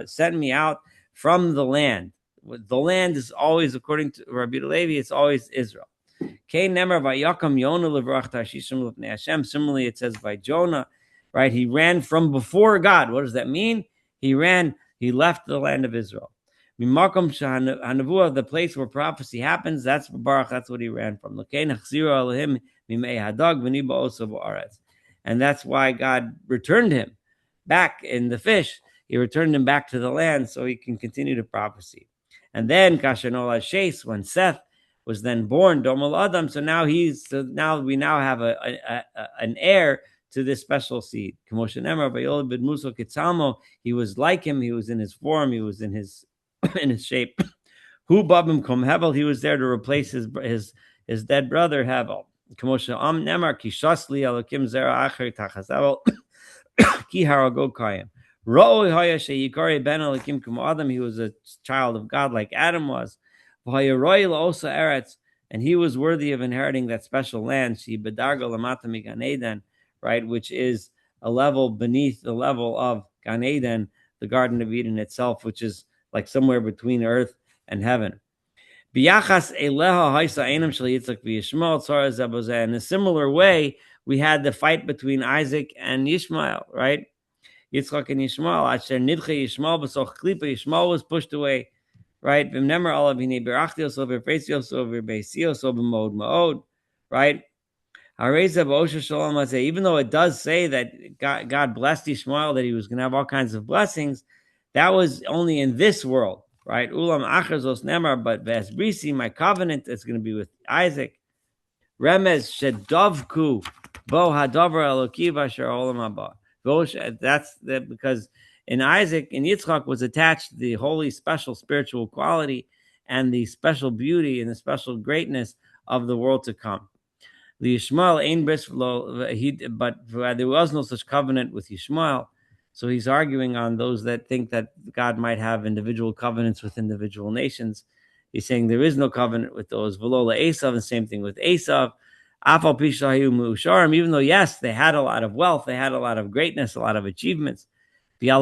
[SPEAKER 1] sent me out from the land. The land is always, according to Rabbi Yehuda Levi, it's always Israel. Similarly, it says by Jonah, right? He ran from before God. What does that mean? He left the land of Israel. The place where prophecy happens, that's what he ran from. And that's why God returned him back in the fish. He returned him back to the land so he can continue to prophecy. And then when Seth was then born, Domal Adam, so now we now have an heir to this special seed. He was like him, he was in his form, he was in his shape. Who babim kom Hevel, he was there to replace his dead brother Hevel. He was a child of God like Adam was. And he was worthy of inheriting that special land, right, which is a level beneath the level of Gan Eden, the Garden of Eden itself, which is like somewhere between earth and heaven. In a similar way, we had the fight between Isaac and Ishmael, right? Yitzchak and Yishmael. Asher nidche Yishmael b'soch klipa. Yishmael was pushed away, right? V'mnemer olav hine berachti oso v'preisi oso v'beisi oso b'mod ma'od, right? Even though it does say that God blessed Ishmael, that he was going to have all kinds of blessings, that was only in this world, right? Ulam achazos nemar, but vesbrisi, my covenant is going to be with Isaac. Remez shedovku bo hadover eloki v'asher olam haba. That's that because in Isaac and Yitzchak was attached the holy, special spiritual quality and the special beauty and the special greatness of the world to come. The Yishmael ain bris but there was no such covenant with Yishmael. So he's arguing on those that think that God might have individual covenants with individual nations. He's saying there is no covenant with those. Velola Esav, and same thing with Esav. Afal pishayu mu'usharim, even though, yes, they had a lot of wealth, they had a lot of greatness, a lot of achievements. But it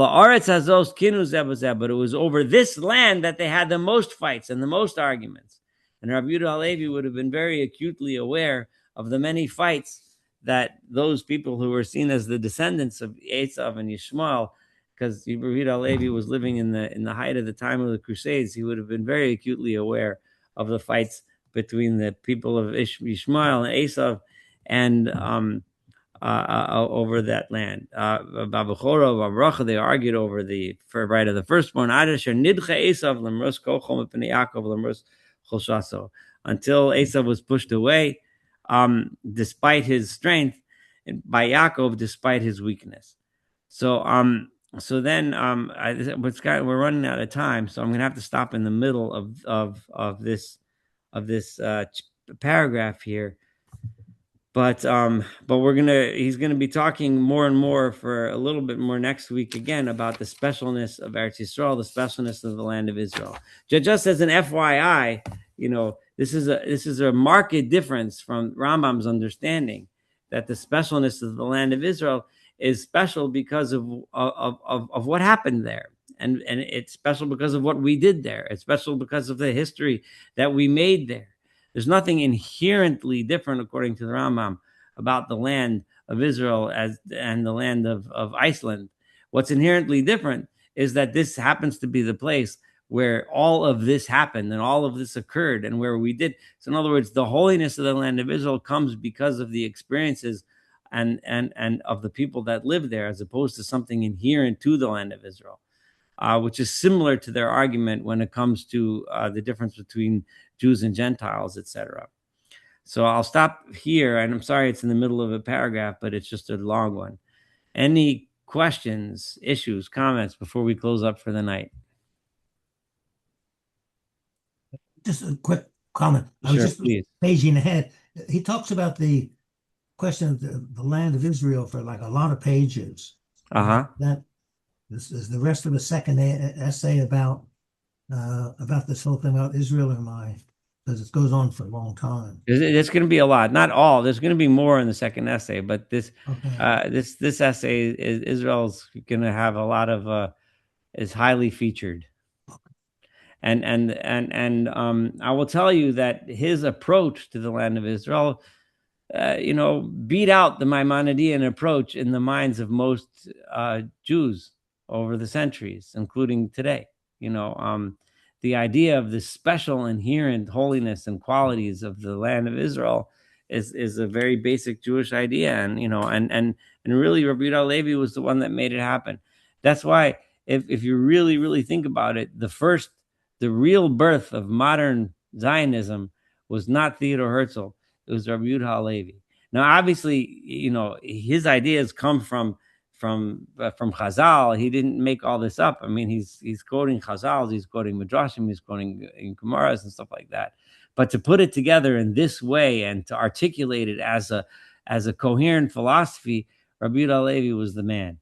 [SPEAKER 1] was over this land that they had the most fights and the most arguments. And Rabbi Yehuda Halevi would have been very acutely aware of the many fights that those people who were seen as the descendants of Esav and Yishmael, because Rabbi Yehuda Halevi was living in the height of the time of the Crusades, he would have been very acutely aware of the fights between the people of Yishmael and Esav and over that land. They argued over the right of the firstborn until Esav was pushed away, despite his strength, and by Yaakov, despite his weakness. So then we're running out of time, so I'm going to have to stop in the middle of this paragraph here. But he's gonna be talking more and more for a little bit more next week again about the specialness of Eretz Yisrael, the specialness of the land of Israel. Just as an FYI, this is a marked difference from Rambam's understanding that the specialness of the land of Israel is special because of what happened there. And it's special because of what we did there. It's special because of the history that we made there. There's nothing inherently different, according to the Rambam, about the land of Israel and the land of Iceland. What's inherently different is that this happens to be the place where all of this happened and all of this occurred and where we did. So in other words, the holiness of the land of Israel comes because of the experiences and of the people that live there, as opposed to something inherent to the land of Israel. Which is similar to their argument when it comes to the difference between Jews and Gentiles, etc. So I'll stop here, and I'm sorry it's in the middle of a paragraph, but it's just a long one. Any questions, issues, comments before we close up for the night?
[SPEAKER 4] Just a quick comment. I
[SPEAKER 1] Sure,
[SPEAKER 4] was just
[SPEAKER 1] please.
[SPEAKER 4] paging ahead. He talks about the question of the land of Israel for like a lot of pages. That this is the rest of the second essay about this whole thing about Israel in mind, because it goes on for a long time.
[SPEAKER 1] There's going to be a lot, not all. There's going to be more in the second essay, but this essay is Israel's going to have a lot of is highly featured. And I will tell you that his approach to the land of Israel, beat out the Maimonidean approach in the minds of most Jews over the centuries, including today. The idea of the special inherent holiness and qualities of the land of Israel is a very basic Jewish idea, and really Rabbi Yehuda Halevi was the one that made it happen. That's why if you really, really think about it, the real birth of modern Zionism was not Theodor Herzl. It was Rabbi Yehuda Halevi. Now, obviously, his ideas come from Chazal. He didn't make all this up. I mean, he's quoting Chazal, he's quoting Midrashim, he's quoting in Gemaras and stuff like that. But to put it together in this way and to articulate it as a coherent philosophy, Rabbi Yehuda Halevi was the man.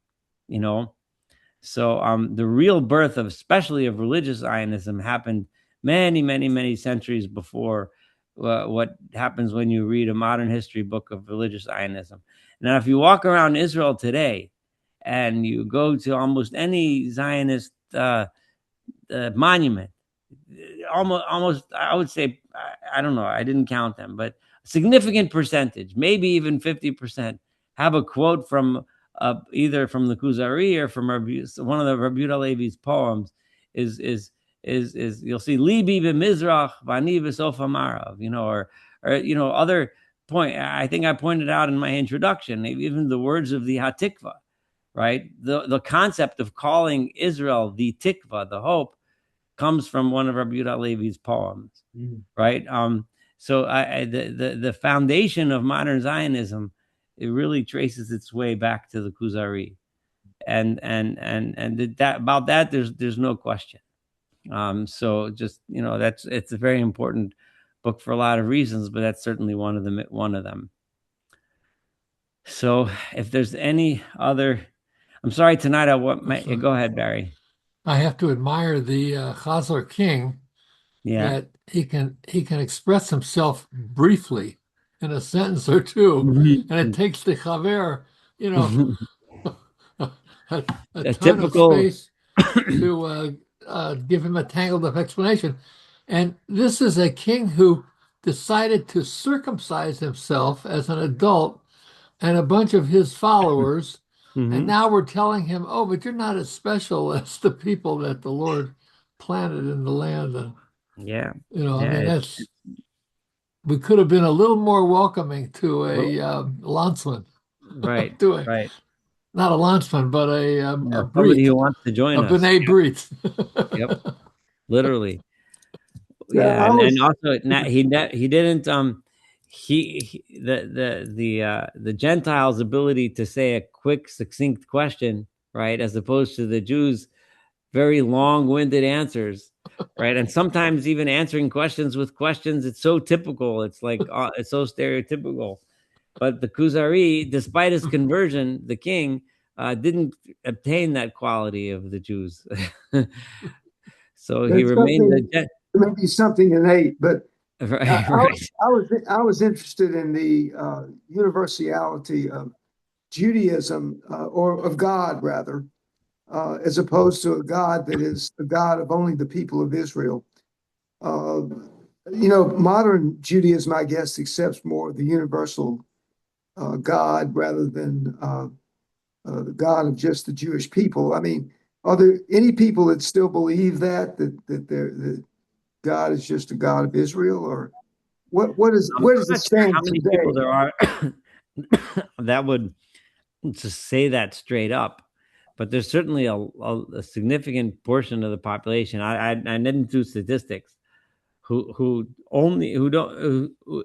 [SPEAKER 1] So the real birth especially of religious Zionism happened many, many, many centuries before what happens when you read a modern history book of religious Zionism. Now, if you walk around Israel today and you go to almost any Zionist monument, almost, I would say, I don't know, I didn't count them, but a significant percentage, maybe even 50%, have a quote from either from the Kuzari or from one of the Rabbi Levi's poems, is you'll see Libi b'Mizrach v'ani b'Sof Ha'marav, or other point. I think I pointed out in my introduction, even the words of the Hatikva, right? The concept of calling Israel the Tikva, the hope, comes from one of Rabbi Levi's poems, right? So the foundation of modern Zionism, it really traces its way back to the Kuzari, and that about that there's no question. So just it's a very important book for a lot of reasons, but that's certainly one of them. So if there's any other, I'm sorry tonight. Go ahead, Barry.
[SPEAKER 3] I have to admire the Chazar King.
[SPEAKER 1] Yeah,
[SPEAKER 3] that he can express himself briefly in a sentence or two, and it takes the Chaver, a ton
[SPEAKER 1] typical
[SPEAKER 3] of space to give him a tangled up explanation. And this is a king who decided to circumcise himself as an adult and a bunch of his followers. And now we're telling him, oh, but you're not as special as the people that the Lord planted in the land. And
[SPEAKER 1] yeah,
[SPEAKER 3] I mean, we could have been a little more welcoming to a lanceman,
[SPEAKER 1] right, right.
[SPEAKER 3] Not a lanceman, but a
[SPEAKER 1] somebody
[SPEAKER 3] Brit,
[SPEAKER 1] who wants to join
[SPEAKER 3] a
[SPEAKER 1] us.
[SPEAKER 3] B'nai Brit.
[SPEAKER 1] Yep, literally.
[SPEAKER 5] Yeah,
[SPEAKER 1] and also he didn't the Gentiles' ability to say a quick, succinct question, right, as opposed to the Jews' very long-winded answers, right, and sometimes even answering questions with questions. It's so typical. It's like it's so stereotypical. But the Kuzari, despite his conversion, the king didn't obtain that quality of the Jews. So he remained
[SPEAKER 5] maybe something innate, but
[SPEAKER 1] right.
[SPEAKER 5] I was interested in the universality of Judaism, or of God rather, as opposed to a God that is the God of only the people of Israel. Modern Judaism, I guess, accepts more of the universal God rather than the God of just the Jewish people. I mean, are there any people that still believe that God is just a God of Israel, or where does it stand
[SPEAKER 1] how many
[SPEAKER 5] today?
[SPEAKER 1] people there are that would just say that straight up, but there's certainly a significant portion of the population. I didn't do statistics who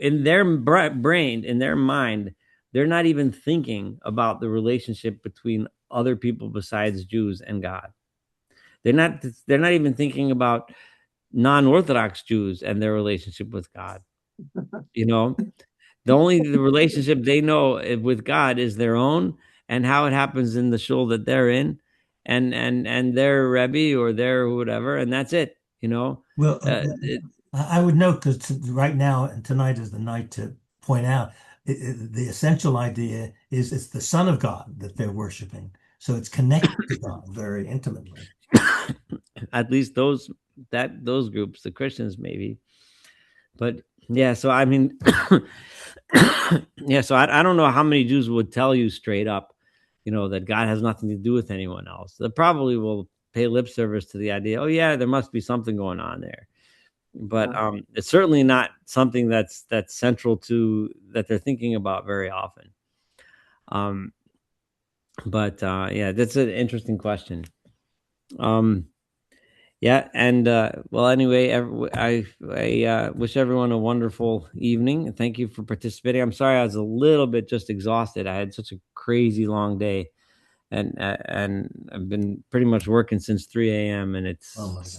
[SPEAKER 1] in their brain, in their mind, they're not even thinking about the relationship between other people besides Jews and God. They're not even thinking about non-Orthodox Jews and their relationship with God. The relationship they know with God is their own, and how it happens in the shul that they're in, and their Rebbe or their whatever, and that's it.
[SPEAKER 4] Well, I would note, because right now and tonight is the night to point out the essential idea is it's the Son of God that they're worshiping, so it's connected to God very intimately.
[SPEAKER 1] At least those groups, the Christians maybe, but yeah. So I mean, yeah. So I don't know how many Jews would tell you straight up, that God has nothing to do with anyone else. They probably will pay lip service to the idea. Oh yeah, there must be something going on there, but it's certainly not something that's central to that they're thinking about very often. But yeah, that's an interesting question. Yeah, and well, anyway, I wish everyone a wonderful evening. Thank you for participating. I'm sorry I was a little bit just exhausted. I had such a crazy long day, and I've been pretty much working since 3 a.m. and it's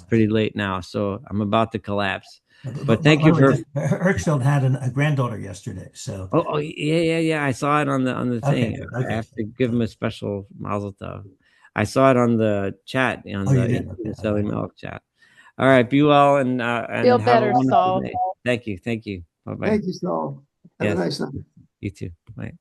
[SPEAKER 1] pretty late now, so I'm about to collapse. But thank you for.
[SPEAKER 4] Hirschfeld had a granddaughter yesterday, so.
[SPEAKER 1] Oh yeah. I saw it on the thing.
[SPEAKER 4] Okay.
[SPEAKER 1] I have to give him a special mazel tov. I saw it on the chat
[SPEAKER 4] You did? Okay.
[SPEAKER 1] Selling Milk chat. All right, be well and
[SPEAKER 2] Feel
[SPEAKER 1] have
[SPEAKER 2] better,
[SPEAKER 1] a wonderful
[SPEAKER 2] Saul.
[SPEAKER 1] day. Thank you. Bye bye.
[SPEAKER 5] Thank you, Saul. Have a nice night.
[SPEAKER 1] You too. Bye.